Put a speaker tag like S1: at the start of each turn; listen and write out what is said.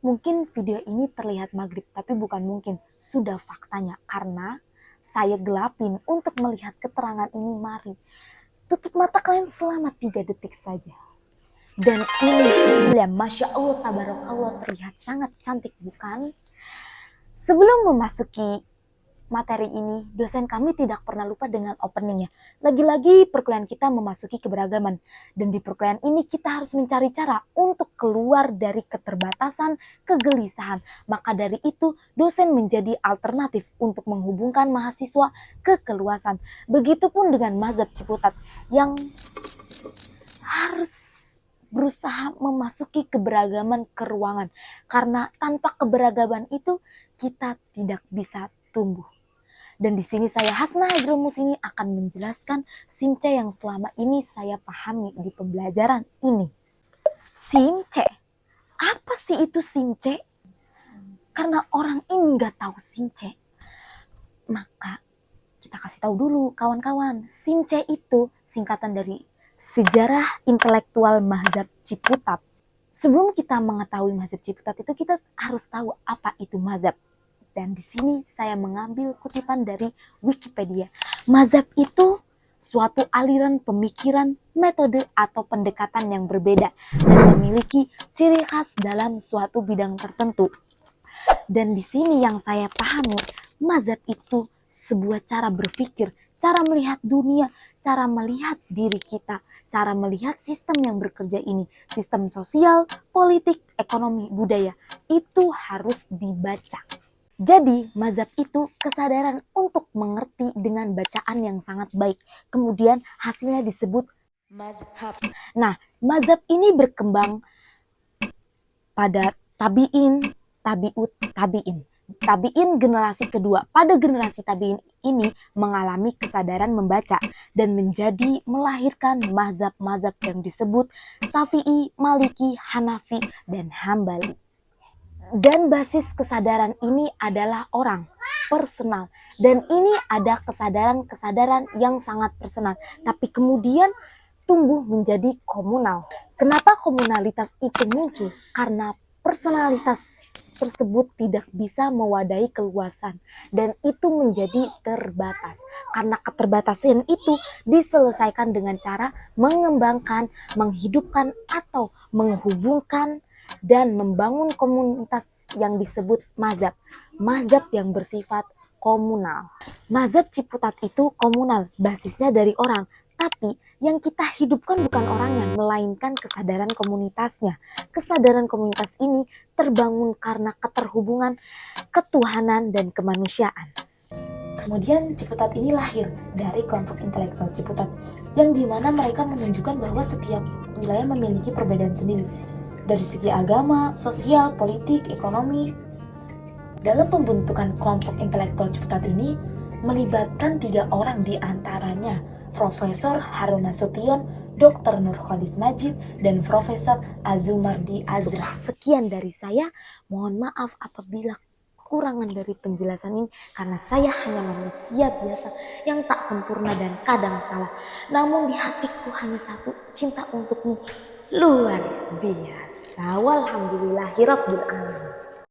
S1: Mungkin video ini terlihat maghrib, tapi bukan mungkin, sudah faktanya. Karena saya gelapin untuk melihat keterangan ini. Mari, tutup mata kalian selama 3 detik saja. Dan ini hasilnya, Masya Allah, Tabarakallah, terlihat sangat cantik, bukan? Sebelum memasuki materi ini, dosen kami tidak pernah lupa dengan openingnya. Lagi-lagi perkuliahan kita memasuki keberagaman. Dan di perkuliahan ini kita harus mencari cara untuk keluar dari keterbatasan, kegelisahan. Maka dari itu, dosen menjadi alternatif untuk menghubungkan mahasiswa ke keluasan. Begitupun dengan mazhab Ciputat yang harus berusaha memasuki keberagaman ke ruangan. Karena tanpa keberagaman itu, kita tidak bisa tumbuh. Dan di sini saya Hasna Hajrul Musini akan menjelaskan SIMC yang selama ini saya pahami di pembelajaran ini. SIMC, apa sih itu SIMC? Karena orang ini nggak tahu SIMC, maka kita kasih tahu dulu kawan-kawan. SIMC itu singkatan dari Sejarah Intelektual Mazhab Ciputat. Sebelum kita mengetahui mazhab Ciputat itu, kita harus tahu apa itu mazhab. Dan di sini saya mengambil kutipan dari Wikipedia. Mazhab itu suatu aliran pemikiran, metode atau pendekatan yang berbeda dan memiliki ciri khas dalam suatu bidang tertentu. Dan di sini yang saya pahami, mazhab itu sebuah cara berpikir, cara melihat dunia, cara melihat diri kita, cara melihat sistem yang bekerja ini, sistem sosial, politik, ekonomi, budaya, itu harus dibaca. Jadi, mazhab itu kesadaran untuk mengerti dengan bacaan yang sangat baik. Kemudian hasilnya disebut mazhab. Nah, mazhab ini berkembang pada tabi'in, tabi'ut, tabi'in. Tabi'in generasi kedua. Pada generasi tabi'in ini mengalami kesadaran membaca dan menjadi melahirkan mazhab-mazhab yang disebut Syafi'i, Maliki, Hanafi, dan Hambali. Dan basis kesadaran ini adalah orang, personal. Dan ini ada kesadaran-kesadaran yang sangat personal. Tapi kemudian tumbuh menjadi komunal. Kenapa komunalitas itu muncul? Karena personalitas tersebut tidak bisa mewadahi keluasan. Dan itu menjadi terbatas. Karena keterbatasan itu diselesaikan dengan cara mengembangkan, menghidupkan, atau menghubungkan dan membangun komunitas yang disebut mazhab. Mazhab yang bersifat komunal. Mazhab Ciputat itu komunal, basisnya dari orang. Tapi yang kita hidupkan bukan orangnya, melainkan kesadaran komunitasnya. Kesadaran komunitas ini terbangun karena keterhubungan ketuhanan dan kemanusiaan. Kemudian Ciputat ini lahir dari kelompok intelektual Ciputat, yang dimana mereka menunjukkan bahwa setiap wilayah memiliki perbedaan sendiri. Dari segi agama, sosial, politik, ekonomi. Dalam pembentukan kelompok intelektual Ciputat ini melibatkan 3 orang, di antaranya Profesor Harun Nasution, Dr. Nurholis Majid, dan Profesor Azumardi Azra. Sekian dari saya, mohon maaf apabila kekurangan dari penjelasan ini, karena saya hanya manusia biasa yang tak sempurna dan kadang salah. Namun di hatiku hanya satu, cinta untukmu luar biasa. Walhamdulillahirabbil alamin.